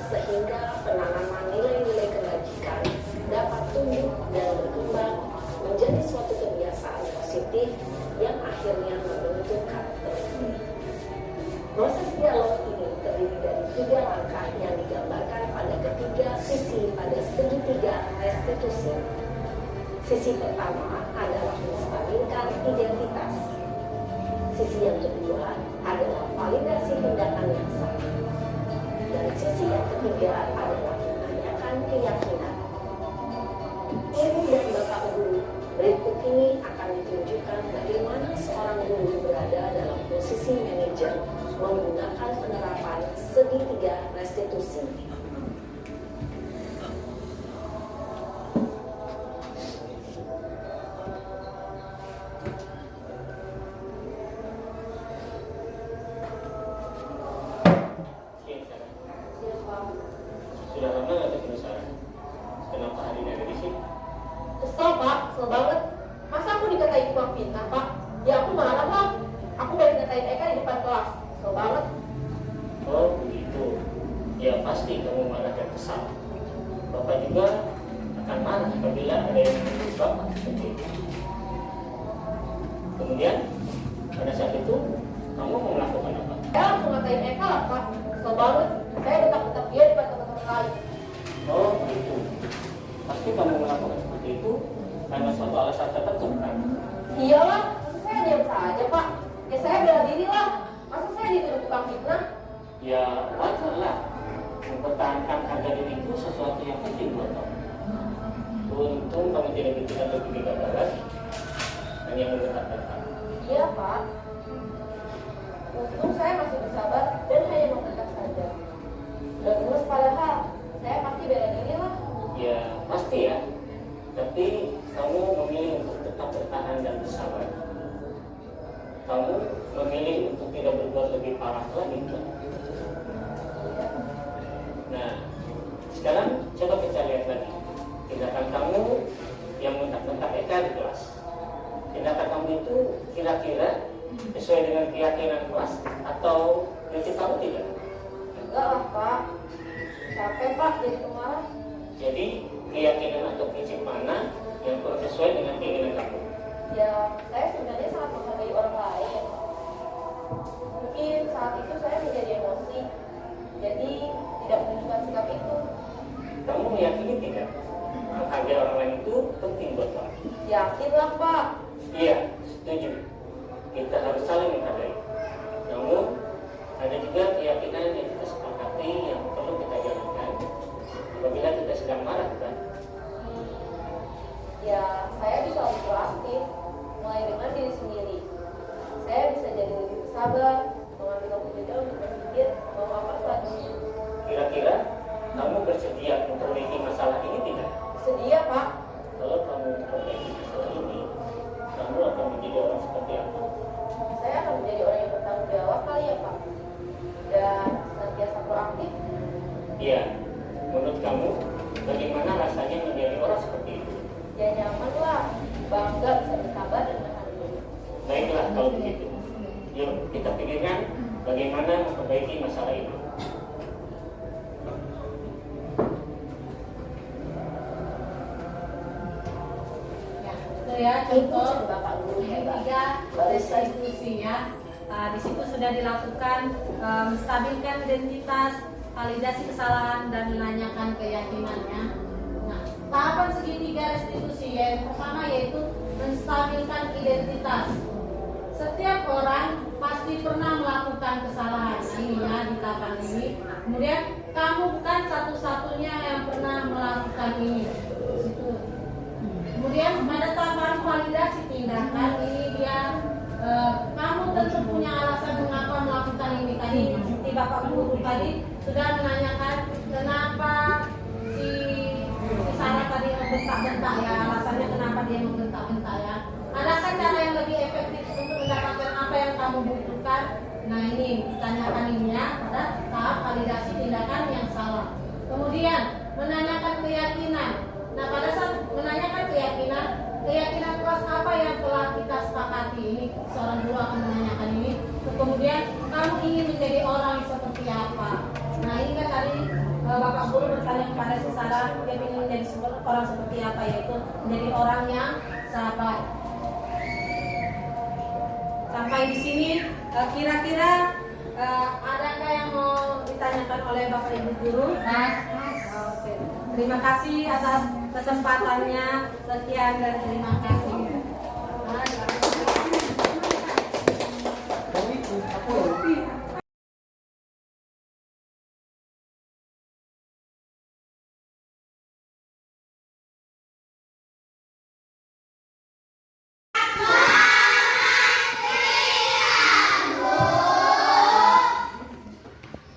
[SPEAKER 8] sehingga penanaman nilai-nilai kebajikan dapat tumbuh dan berkembang menjadi suatu kebiasaan positif yang akhirnya membentuk karakter diri. Proses dialog ini terdiri dari 3 langkah yang digambarkan pada ketiga sisi pada segitiga restitusi. Sisi pertama adalah menstabilkan identitas. Sisi yang kedua adalah validasi tindakan yang salah. Dan sisi yang ketiga adalah menanyakan keyakinan. Ibu dan bapak guru, berikut ini akan ditunjukkan bagaimana seorang guru berada dalam posisi manajer menggunakan penerapan segitiga restitusi.
[SPEAKER 6] Sudah lama nggak ketemu Sarah? Kenapa hari ini ada di sini?
[SPEAKER 7] Kesel Pak, kesel banget. Masa aku dikatain kurang pintar Pak? Ya aku marah lah. Aku baru dikatain Eka di depan kelas. Kesel banget.
[SPEAKER 6] Oh begitu. Ya pasti kamu marah dan kesal. Bapak juga akan marah apabila ada yang menuntut Bapak seperti itu. Kemudian pada saat itu kamu mau melakukan apa?
[SPEAKER 7] Saya langsung ngatain Eka lah Pak. Kesel banget. Saya detak-detak dia di depan teman-teman lain.
[SPEAKER 6] Oh begitu. Pasti kamu melakukan seperti itu karena suatu alasan tertentu kan?
[SPEAKER 7] Iyalah, masa saya diam saja Pak. Ya saya bela diri lah. Masa saya dituduh tukang fitnah?
[SPEAKER 6] Ya wajar lah. Mempertahankan harga diri itu sesuatu yang penting buat kamu. Untung kamu tidak berpikir lebih gegabah lagi. Hanya menggetarkan kamu.
[SPEAKER 7] Iya Pak. Untung saya masih bersabar dan hanya menghadap saja. Udah gemes padahal. Saya pasti bela diri lah.
[SPEAKER 6] Ya pasti ya. Tapi kamu memilih untuk tetap bertahan dan bersabar. Kamu memilih untuk tidak berbuat lebih parah lagi kan? Nah, sekarang coba kita lihat lagi tindakan kamu yang mentak-mentak Eka di kelas. Tindakan kamu itu kira-kira sesuai dengan keyakinan kelas atau prinsip kamu tidak?
[SPEAKER 7] Enggak lah Pak. Capek Pak jadi pemarah.
[SPEAKER 6] Jadi keyakinan atau prinsip mana yang kurang sesuai dengan keinginan kamu?
[SPEAKER 7] Ya saya sebenarnya sangat menghargai orang lain. Mungkin saat itu saya menjadi emosi. Jadi tidak menunjukkan sikap itu.
[SPEAKER 6] Kamu meyakini tidak? Menghargai orang lain itu penting buat kamu.
[SPEAKER 7] Yakin lah Pak.
[SPEAKER 6] Iya, setuju. Kita harus saling menghargai. Namun ada juga keyakinan yang kita sepakati yang perlu kita jalankan apabila kita sedang marah kan?
[SPEAKER 7] Ya saya bisa lebih proaktif. Mulai dengan diri sendiri. Saya bisa jadi lebih bersabar, mengambil waktu jeda untuk berpikir mau apa selanjutnya.
[SPEAKER 6] Kira-kira kamu bersedia memperbaiki masalah ini tidak?
[SPEAKER 7] Sedia Pak.
[SPEAKER 6] Kalau kamu memperbaiki masalah ini, kamu akan menjadi orang seperti apa?
[SPEAKER 7] Saya akan menjadi orang yang bertanggung jawab kali ya Pak. Dan senantiasa proaktif.
[SPEAKER 6] Iya, menurut kamu bagaimana rasanya menjadi orang seperti itu?
[SPEAKER 7] Ya nyaman lah. Bangga bisa bersabar dan menahan diri.
[SPEAKER 6] Baiklah kalau begitu. Yuk kita pikirkan bagaimana memperbaiki masalah itu.
[SPEAKER 3] Itu ya contoh
[SPEAKER 7] Bapak guru hebat.
[SPEAKER 3] ketiga restitusinya. Di situ sudah dilakukan menstabilkan identitas, validasi kesalahan dan menanyakan keyakinannya. Nah, tahapan segitiga restitusi yang pertama yaitu menstabilkan identitas. setiap orang pasti pernah melakukan kesalahan. Nah, ini ya di tahapan ini. Kemudian kamu bukan satu-satunya yang pernah melakukan ini. Situ. Kemudian pada tahapan validasi tindakan ini dia kamu tentu punya alasan mengapa melakukan ini. Tadi di Bapak Guru tadi sudah menanyakan kenapa si Sarah tadi membentak-bentak ya, alasannya kenapa dia membentak-bentak ya. Adakah cara yang lebih efektif untuk mendapatkan apa yang kamu butuhkan? Nah ini ditanyakan ini ya pada tahap validasi tindakan yang salah. Kemudian menanyakan keyakinan. Nah pada saat menanyakan keyakinan kelas apa yang telah kita sepakati, ini seorang guru akan menanyakan ini. Kemudian kamu ingin menjadi orang seperti apa? Nah ini kan tadi Bapak Guru bertanya kepada si Sarah, dia ingin menjadi orang seperti apa, yaitu menjadi orang yang sabar. Sampai di sini kira-kira adakah yang mau ditanyakan oleh Bapak Ibu Guru? Oke. Terima kasih atas kesempatannya. Sekian dan terima kasih.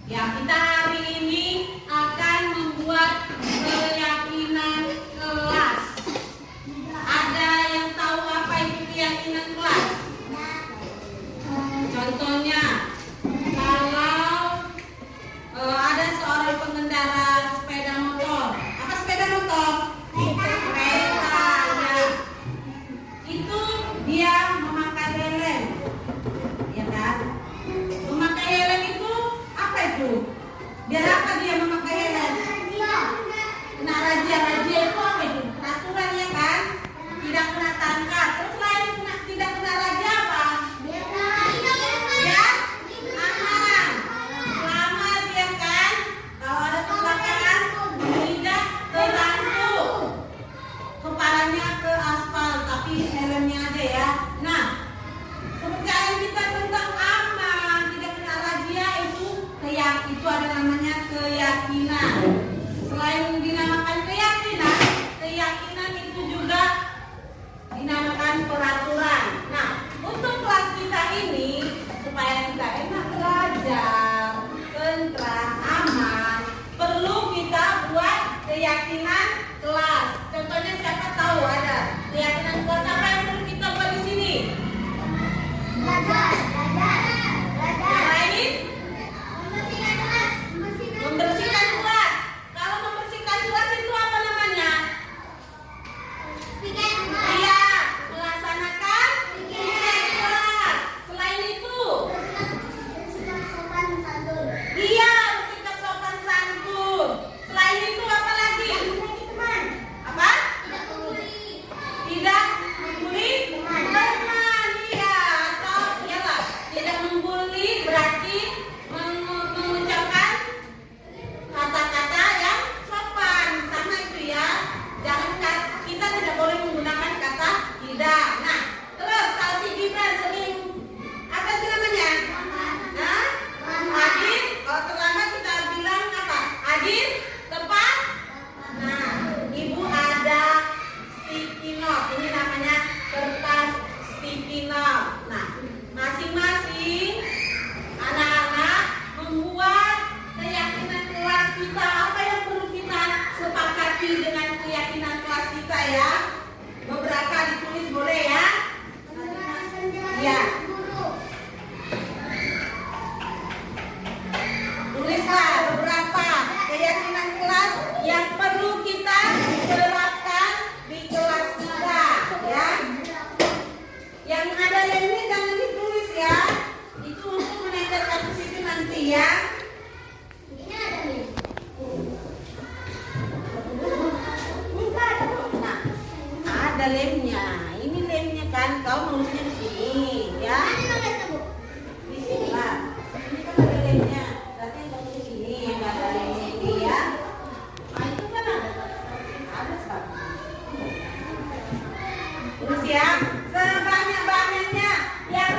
[SPEAKER 3] Ya, kita hari ini akan membuat keyakinan kelas. Ada yang tahu apa itu keyakinan kelas? Contohnya, kalau ada seorang pengendara sepeda motor. Apa sepeda motor? Kereta. Ya. Itu dia memakai helm. Ya kan? Memakai helm itu apa itu? Biar apa dia memakai helm? Kena razia itu apa itu? Peraturan ya kan? Tidak kena tangkap. Terus lain tidak kena razia apa? Ya, aman. Selamat ya kan? Kalau ada kecelakaan tidak terlanjur kepalanya ke aspal, tapi helmnya ada ya. Nah, kepercayaan kita tentang aman, tidak kena razia itu ada namanya keyakinan. Selain dinamakan keyakinan itu juga dinamakan peraturan. Nah, untuk kelas kita ini supaya kita enak belajar, tentram, aman, perlu kita buat keyakinan kelas. Contohnya siapa tahu ada keyakinan kelas apa yang perlu kita buat di sini? Membersihkan kelas. Kalau membersihkan kelas itu apa namanya? Iya, melaksanakan kelas. Selain itu, iya, bersikap sopan santun. Selain itu apa lagi? Apa? Tidak membuli teman. Iya, atau iyalah, tidak membuli berarti mengucapkan kata-kata yang sopan, sama itu ya. Jangan kita tidak boleh menggunakan kata tidak. Nah, terus kalau si Gibran sering apa itu namanya? Nah, hadir. Kalau terlambat kita bilang apa? Hadir tepat. Nah, ibu ada sticky note. Ini namanya kertas sticky note. Nah, masing-masing anak-anak membuat keyakinan kelas kita. Apa yang perlu kita sepakati dengan keyakinan kelas kita ya? Beberapa ditulis boleh ya? Ya. Tulislah beberapa keyakinan kelas yang perlu kita terapkan di kelas kita ya. Yang ada ini jangan ditulis ya. Itu untuk menempelkan ke situ nanti ya. Nah, ada lemnya. Ini lemnya kan, kau nulisnya di sini, ya? Di sini lah. Ini kan ada lemnya. Berarti yang kamu di sini yang ada lemnya ini ya. Nah itu kan ada sekarang. Terus ya, sebanyak-banyaknya yang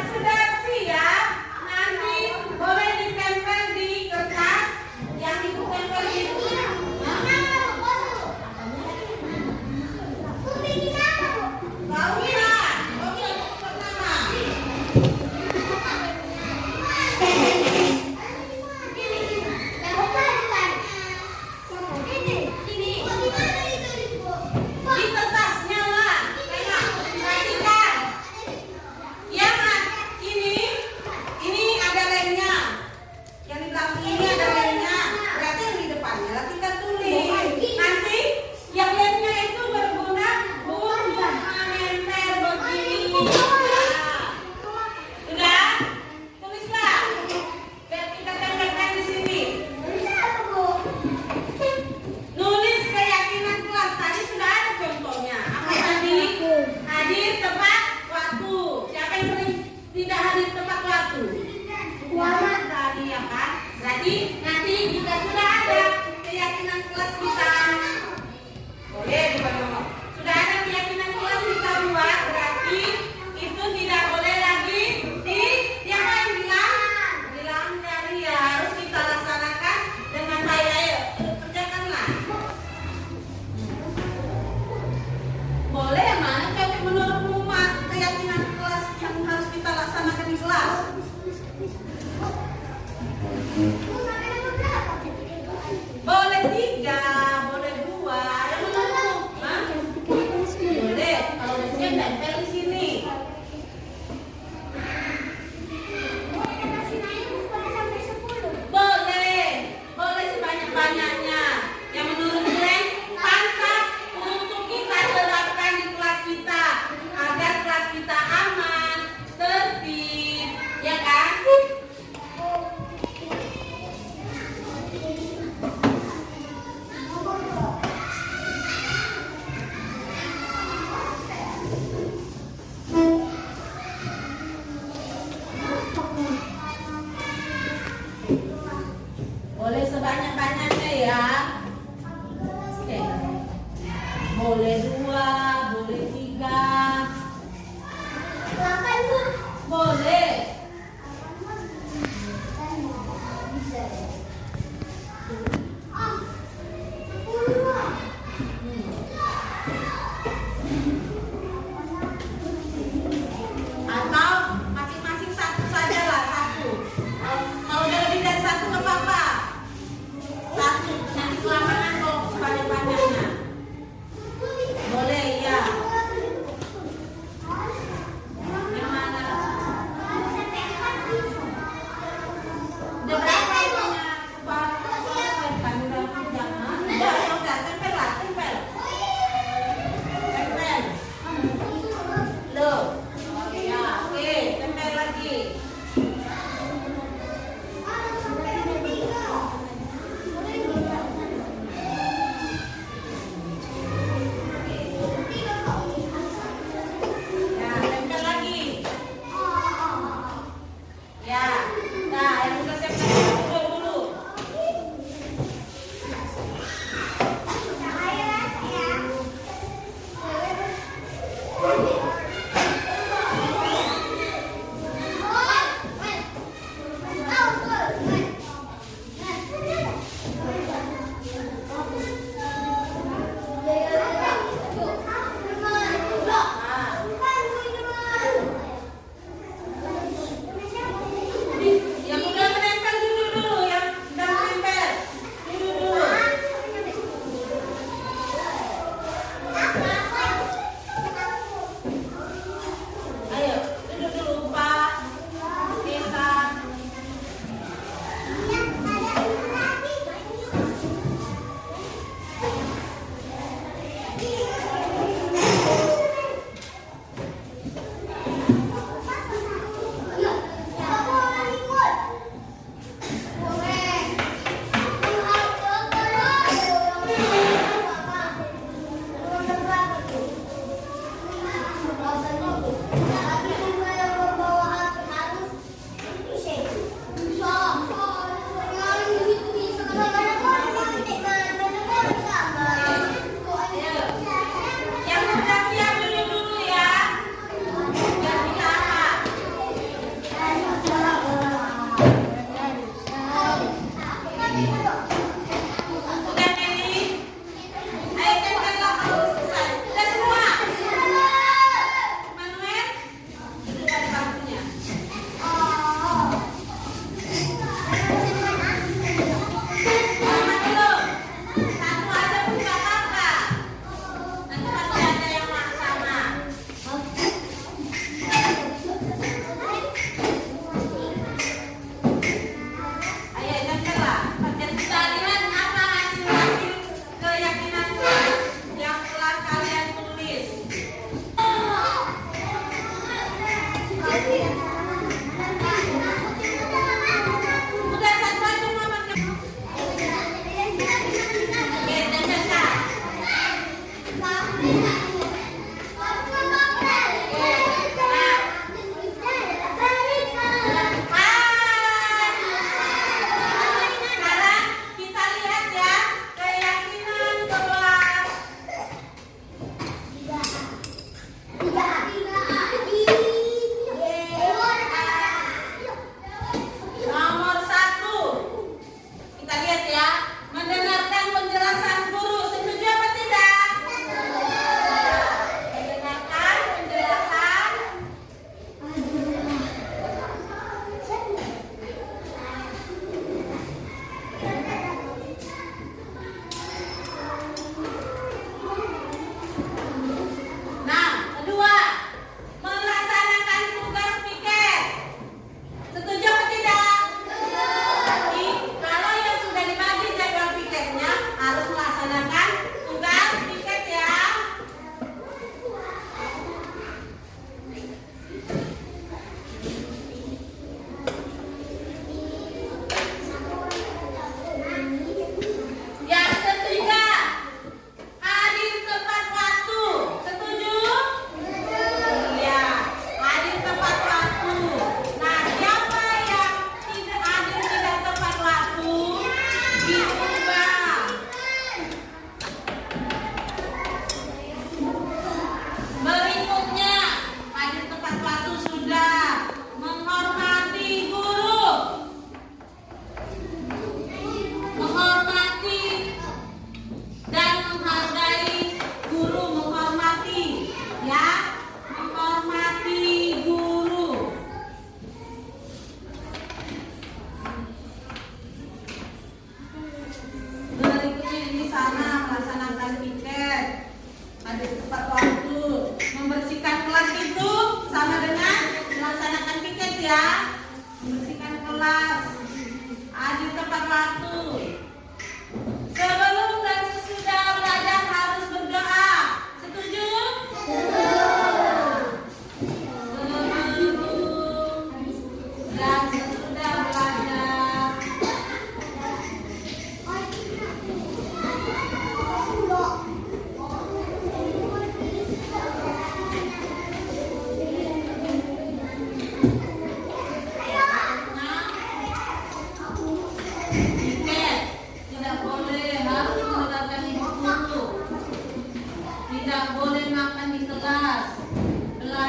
[SPEAKER 3] Boleh 2, boleh 3. Boleh. Atau masing-masing satu saja lah, satu. Kalau udah lebih dari satu nggak apa-apa. Satu, nanti kelamaan kalau sepanjang-panjangnya.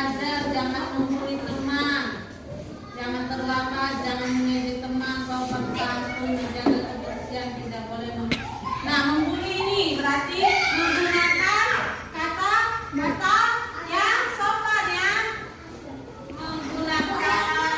[SPEAKER 3] belajar jangan membuli teman, jangan terlambat, jangan mengejek teman, sopan santun, menjaga kebersihan, tidak boleh Nah, membuli ini berarti menggunakan kata yang sopan ya. Menggunakan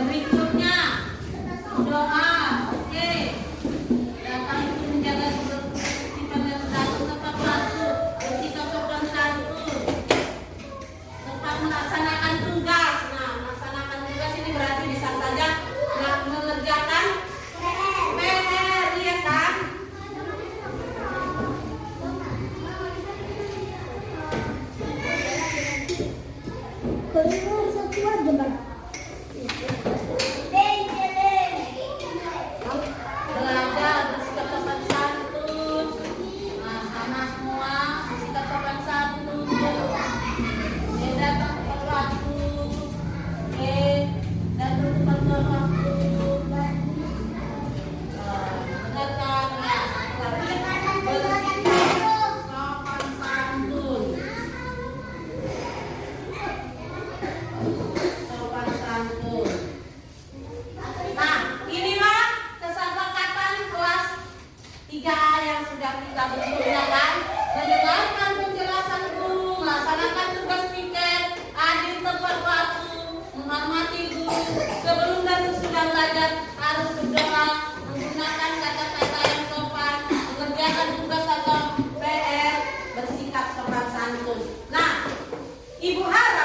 [SPEAKER 3] berikutnya doa. Oke. Datang untuk menjaga ketertiban dan teratur tepat waktu, bersikap sopan santun, tepat melaksanakan tugas. Nah, melaksanakan tugas ini berarti bisa saja mengerjakan PR, ya kan? Belajar bersikap sopan santun. Nah, sama semua bersikap sopan santun. Datang tepat waktu. Datang tepat waktu. Dengarkan ya. Bersikap sopan santun. Sopan santun. Nah, inilah kesepakatan kelas 3A yang sudah kita sebelumnya kan. Mendengarkan penjelasan guru, melaksanakan tugas piket, hadir tepat waktu, menghormati guru, sebelum dan sesudah belajar harus berdoa, menggunakan kata-kata yang sopan, mengerjakan tugas atau PR, bersikap sopan santun. Nah, Ibu harap